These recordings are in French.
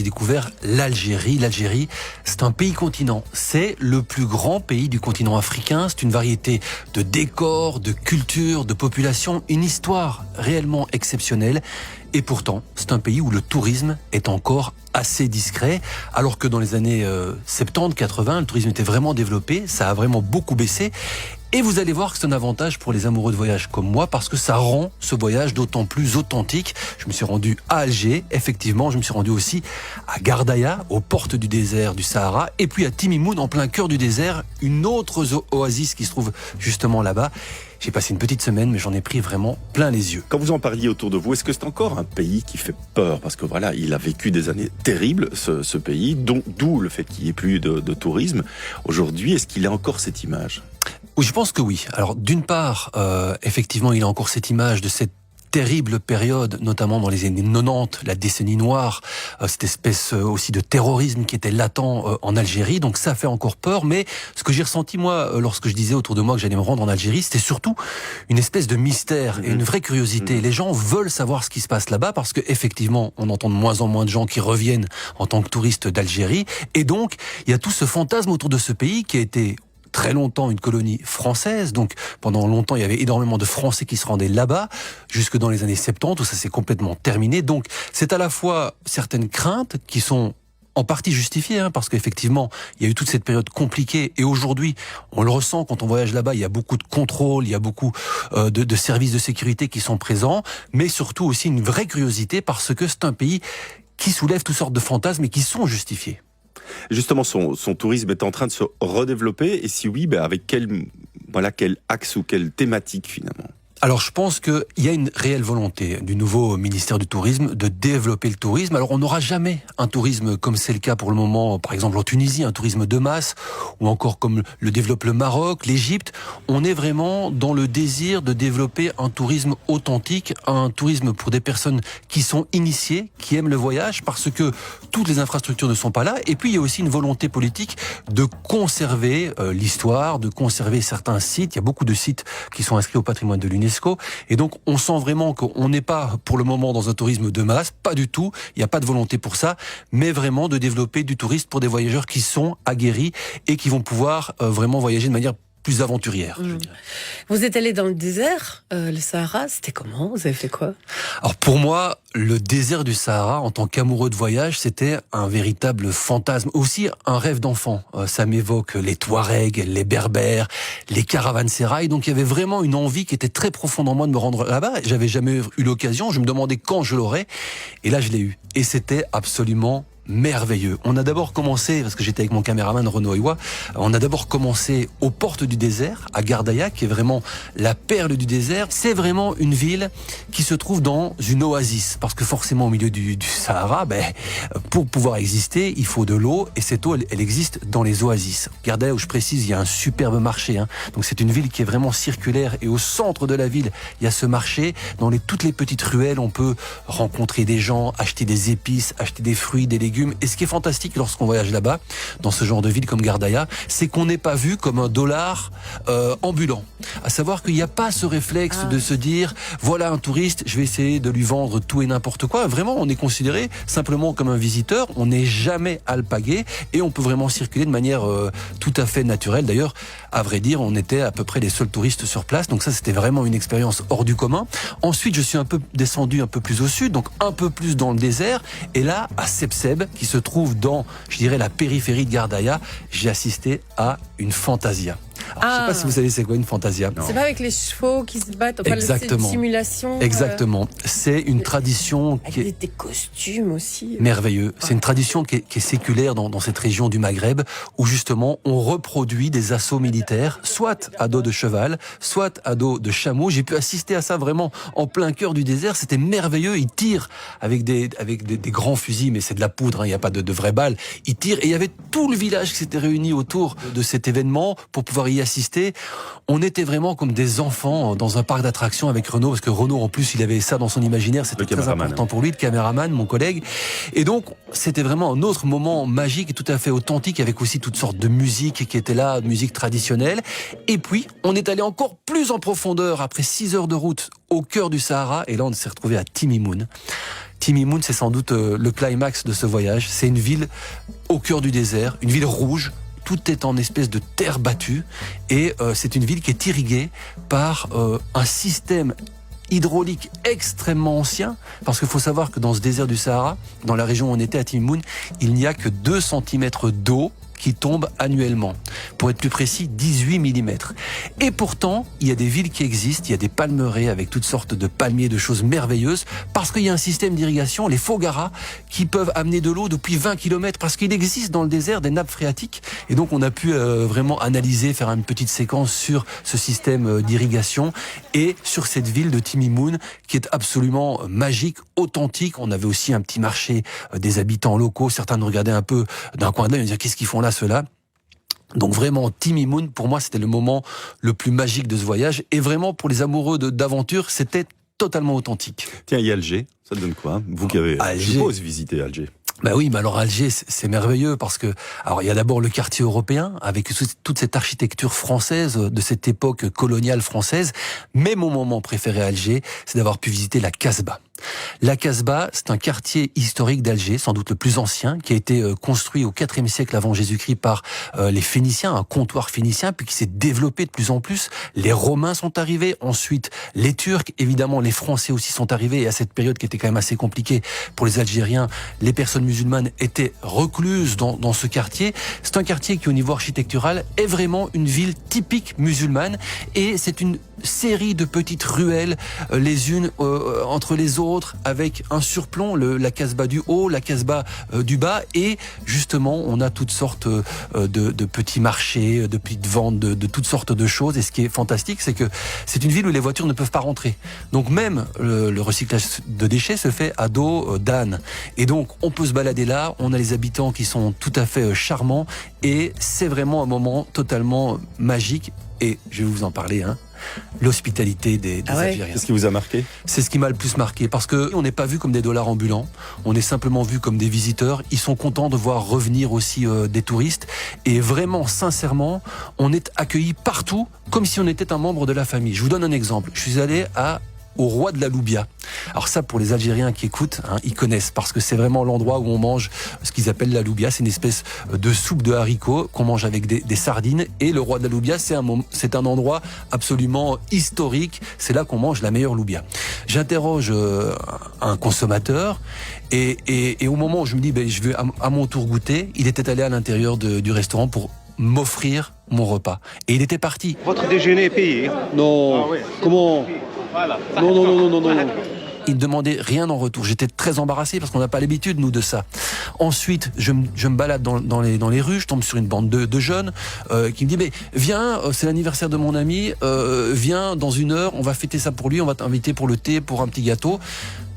découvert l'Algérie. L'Algérie, c'est un pays-continent. C'est le plus grand pays du continent africain. C'est une variété de décors, de cultures, de populations, une histoire réellement exceptionnelle. Et pourtant, c'est un pays où le tourisme est encore assez discret, alors que dans les années 70-80, le tourisme était vraiment développé, ça a vraiment beaucoup baissé. Et vous allez voir que c'est un avantage pour les amoureux de voyage comme moi, parce que ça rend ce voyage d'autant plus authentique. Je me suis rendu à Alger, effectivement, je me suis rendu aussi à Gardaïa, aux portes du désert du Sahara, et puis à Timimoun, en plein cœur du désert, une autre oasis qui se trouve justement là-bas. J'ai passé une petite semaine, mais j'en ai pris vraiment plein les yeux. Quand vous en parliez autour de vous, est-ce que c'est encore un pays qui fait peur? Parce que voilà, il a vécu des années terribles, ce pays, d'où le fait qu'il n'y ait plus de tourisme. Aujourd'hui, est-ce qu'il a encore cette image? Oui, je pense que oui. Alors, d'une part, effectivement, il a encore cette image de cette terrible période, notamment dans les années 90, la décennie noire, cette espèce aussi de terrorisme qui était latent en Algérie, donc ça fait encore peur, mais ce que j'ai ressenti moi, lorsque je disais autour de moi que j'allais me rendre en Algérie, c'était surtout une espèce de mystère et une vraie curiosité. Les gens veulent savoir ce qui se passe là-bas, parce que effectivement, on entend de moins en moins de gens qui reviennent en tant que touristes d'Algérie, et donc, il y a tout ce fantasme autour de ce pays qui a été très longtemps une colonie française, donc pendant longtemps il y avait énormément de Français qui se rendaient là-bas, jusque dans les années 70 où ça s'est complètement terminé. Donc c'est à la fois certaines craintes qui sont en partie justifiées, parce qu'effectivement il y a eu toute cette période compliquée, et aujourd'hui on le ressent quand on voyage là-bas, il y a beaucoup de contrôles, il y a beaucoup de services de sécurité qui sont présents, mais surtout aussi une vraie curiosité, parce que c'est un pays qui soulève toutes sortes de fantasmes et qui sont justifiés. Justement, son tourisme est en train de se redévelopper, et si oui, avec quel axe ou quelle thématique finalement? Alors je pense qu'il y a une réelle volonté du nouveau ministère du Tourisme de développer le tourisme. Alors on n'aura jamais un tourisme comme c'est le cas pour le moment, par exemple en Tunisie, un tourisme de masse, ou encore comme le développe le Maroc, l'Égypte. On est vraiment dans le désir de développer un tourisme authentique, un tourisme pour des personnes qui sont initiées, qui aiment le voyage, parce que toutes les infrastructures ne sont pas là. Et puis il y a aussi une volonté politique de conserver l'histoire, de conserver certains sites. Il y a beaucoup de sites qui sont inscrits au patrimoine de l'UNESCO. Et donc, on sent vraiment qu'on n'est pas, pour le moment, dans un tourisme de masse. Pas du tout. Il n'y a pas de volonté pour ça. Mais vraiment de développer du tourisme pour des voyageurs qui sont aguerris et qui vont pouvoir vraiment voyager de manière plus aventurière, je dirais. Vous êtes allé dans le désert, le Sahara, c'était comment? Vous avez fait quoi? Alors pour moi, le désert du Sahara, en tant qu'amoureux de voyage, c'était un véritable fantasme, aussi un rêve d'enfant. Ça m'évoque les Touaregs, les Berbères, les caravansérails, donc il y avait vraiment une envie qui était très profonde en moi de me rendre là-bas. J'avais jamais eu l'occasion, je me demandais quand je l'aurais, et là je l'ai eu. Et c'était absolument merveilleux. On a d'abord commencé, parce que j'étais avec mon caméraman Renaud Ewa, on a d'abord commencé aux portes du désert, à Gardaïa, qui est vraiment la perle du désert. C'est vraiment une ville qui se trouve dans une oasis, parce que forcément au milieu du Sahara, pour pouvoir exister, il faut de l'eau, et cette eau, elle existe dans les oasis. Gardaïa, où je précise, il y a un superbe marché, donc c'est une ville qui est vraiment circulaire, et au centre de la ville, il y a ce marché. Dans toutes les petites ruelles, on peut rencontrer des gens, acheter des épices, acheter des fruits, des légumes. Et ce qui est fantastique lorsqu'on voyage là-bas, dans ce genre de ville comme Gardaïa, c'est qu'on n'est pas vu comme un dollar ambulant. À savoir qu'il n'y a pas ce réflexe de se dire, voilà un touriste, je vais essayer de lui vendre tout et n'importe quoi. Vraiment, on est considéré simplement comme un visiteur, on n'est jamais alpagué, et on peut vraiment circuler de manière tout à fait naturelle. D'ailleurs, à vrai dire, on était à peu près les seuls touristes sur place, donc ça c'était vraiment une expérience hors du commun. Ensuite, je suis un peu descendu un peu plus au sud, donc un peu plus dans le désert, et là, à Sebseb, qui se trouve dans, je dirais, la périphérie de Gardaïa, j'ai assisté à une fantasia. Alors, je ne sais pas si vous savez c'est quoi une fantasia. C'est pas avec les chevaux qui se battent, exactement. C'est une simulation. Exactement. C'est une tradition avec qui est des costumes aussi. Merveilleux. C'est une tradition qui est séculaire dans cette région du Maghreb, où justement on reproduit des assauts militaires, soit à dos de cheval, soit à dos de chameau. J'ai pu assister à ça vraiment en plein cœur du désert. C'était merveilleux. Ils tirent avec des grands fusils, mais c'est de la poudre, il n'y a pas de vraies balles. Ils tirent, et il y avait tout le village qui s'était réuni autour de cet événement pour pouvoir y assister. On était vraiment comme des enfants dans un parc d'attractions avec Renaud, parce que Renaud, en plus, il avait ça dans son imaginaire, c'était très important pour lui, le caméraman, mon collègue. Et donc, c'était vraiment un autre moment magique et tout à fait authentique, avec aussi toutes sortes de musique qui étaient là, musique traditionnelle. Et puis, on est allé encore plus en profondeur, après 6 heures de route, au cœur du Sahara, et là, on s'est retrouvé à Timimoun. Timimoun, c'est sans doute le climax de ce voyage. C'est une ville au cœur du désert, une ville rouge. Tout est en espèce de terre battue et c'est une ville qui est irriguée par un système hydraulique extrêmement ancien, parce qu'il faut savoir que dans ce désert du Sahara, dans la région où on était à Timimoun, il n'y a que 2 cm d'eau qui tombent annuellement. Pour être plus précis, 18 mm. Et pourtant, il y a des villes qui existent, il y a des palmeraies avec toutes sortes de palmiers, de choses merveilleuses, parce qu'il y a un système d'irrigation, les Foggara, qui peuvent amener de l'eau depuis 20 km, parce qu'il existe dans le désert des nappes phréatiques. Et donc, on a pu vraiment analyser, faire une petite séquence sur ce système d'irrigation et sur cette ville de Timimoun, qui est absolument magique, authentique. On avait aussi un petit marché des habitants locaux. Certains nous regardaient un peu d'un coin d'œil, ils disaient qu'est-ce qu'ils font là, ceux-là. Donc vraiment, Timimoun, pour moi, c'était le moment le plus magique de ce voyage. Et vraiment, pour les amoureux d'aventure, c'était totalement authentique. Tiens, il y a Alger, ça te donne quoi? Vous qui avez, je suppose, visité Alger. Ben oui, mais alors Alger, c'est merveilleux parce que, alors il y a d'abord le quartier européen avec toute cette architecture française de cette époque coloniale française. Mais mon moment préféré à Alger, c'est d'avoir pu visiter la Casbah. La Casbah, c'est un quartier historique d'Alger, sans doute le plus ancien, qui a été construit au IVe siècle avant Jésus-Christ par les Phéniciens, un comptoir phénicien, puis qui s'est développé de plus en plus. Les Romains sont arrivés, ensuite les Turcs, évidemment les Français aussi sont arrivés, et à cette période qui était quand même assez compliquée pour les Algériens, les personnes musulmanes étaient recluses dans ce quartier. C'est un quartier qui, au niveau architectural, est vraiment une ville typique musulmane, et c'est une série de petites ruelles, les unes entre les autres, avec un surplomb, la Casbah du haut, la Casbah du bas, et justement, on a toutes sortes de petits marchés, de petites ventes, de toutes sortes de choses. Et ce qui est fantastique, c'est que c'est une ville où les voitures ne peuvent pas rentrer. Donc même le recyclage de déchets se fait à dos d'âne. Et donc, on peut se balader là, on a les habitants qui sont tout à fait charmants, et c'est vraiment un moment totalement magique. Et je vais vous en parler, l'hospitalité des Algériens. Qu'est-ce qui vous a marqué? C'est ce qui m'a le plus marqué, parce que on n'est pas vu comme des dollars ambulants, on est simplement vu comme des visiteurs. Ils sont contents de voir revenir aussi des touristes, et vraiment, sincèrement, on est accueillis partout comme si on était un membre de la famille. Je vous donne un exemple. Je suis allé au Roi de la Loubia. Alors ça, pour les Algériens qui écoutent, ils connaissent, parce que c'est vraiment l'endroit où on mange ce qu'ils appellent la loubia. C'est une espèce de soupe de haricots qu'on mange avec des sardines. Et le Roi de la Loubia, c'est un endroit absolument historique. C'est là qu'on mange la meilleure loubia. J'interroge un consommateur, et au moment où je me dis, je vais à mon tour goûter, il était allé à l'intérieur du restaurant pour m'offrir mon repas. Et il était parti. Votre déjeuner est payé? Non. Ah oui. Comment? Voilà. Non. Il ne demandait rien en retour. J'étais très embarrassé parce qu'on n'a pas l'habitude, nous, de ça. Ensuite, je me balade dans les rues, je tombe sur une bande de jeunes qui me dit, mais viens, c'est l'anniversaire de mon ami, viens dans 1 heure, on va fêter ça pour lui, on va t'inviter pour le thé, pour un petit gâteau.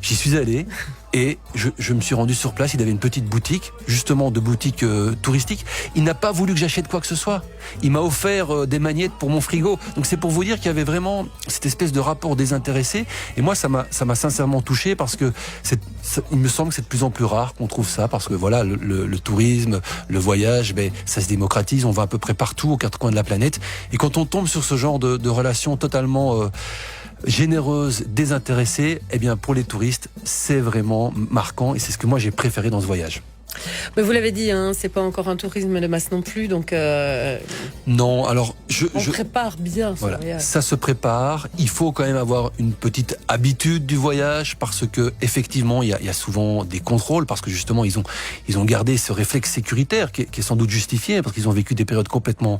J'y suis allé et je me suis rendu sur place. Il avait une petite boutique, justement de boutique touristique. Il n'a pas voulu que j'achète quoi que ce soit. Il m'a offert des magnettes pour mon frigo. Donc c'est pour vous dire qu'il y avait vraiment cette espèce de rapport désintéressé. Et moi, ça m'a sincèrement touché, parce que il me semble que c'est de plus en plus rare qu'on trouve ça, parce que voilà, le tourisme, le voyage, ça se démocratise. On va à peu près partout, aux 4 coins de la planète. Et quand on tombe sur ce genre de relations totalement généreuse, désintéressée, pour les touristes, c'est vraiment marquant, et c'est ce que moi j'ai préféré dans ce voyage. Mais vous l'avez dit, c'est pas encore un tourisme de masse non plus, donc non, alors on prépare bien ce voyage. Ça se prépare. Il faut quand même avoir une petite habitude du voyage, parce que effectivement il y a souvent des contrôles, parce que justement ils ont gardé ce réflexe sécuritaire qui est sans doute justifié, parce qu'ils ont vécu des périodes complètement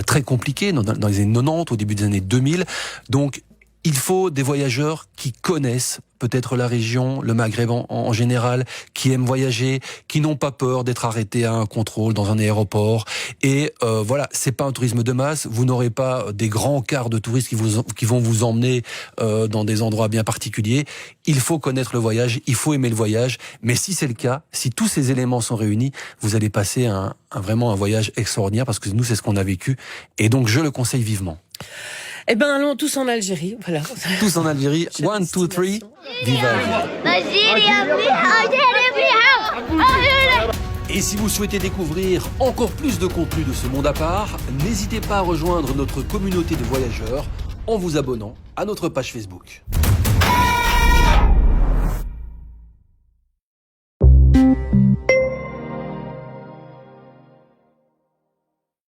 très compliquées dans les années 90, au début des années 2000. Donc il faut des voyageurs qui connaissent peut-être la région, le Maghreb en général, qui aiment voyager, qui n'ont pas peur d'être arrêtés à un contrôle dans un aéroport. Et voilà, c'est pas un tourisme de masse. Vous n'aurez pas des grands cars de touristes qui vont vous emmener dans des endroits bien particuliers. Il faut connaître le voyage, il faut aimer le voyage. Mais si c'est le cas, si tous ces éléments sont réunis, vous allez passer vraiment un voyage extraordinaire, parce que nous, c'est ce qu'on a vécu. Et donc, je le conseille vivement. Allons tous en Algérie, voilà. Tous en Algérie. 1, 2, 3. Viva Algérie. Et si vous souhaitez découvrir encore plus de contenu de ce monde à part, n'hésitez pas à rejoindre notre communauté de voyageurs en vous abonnant à notre page Facebook.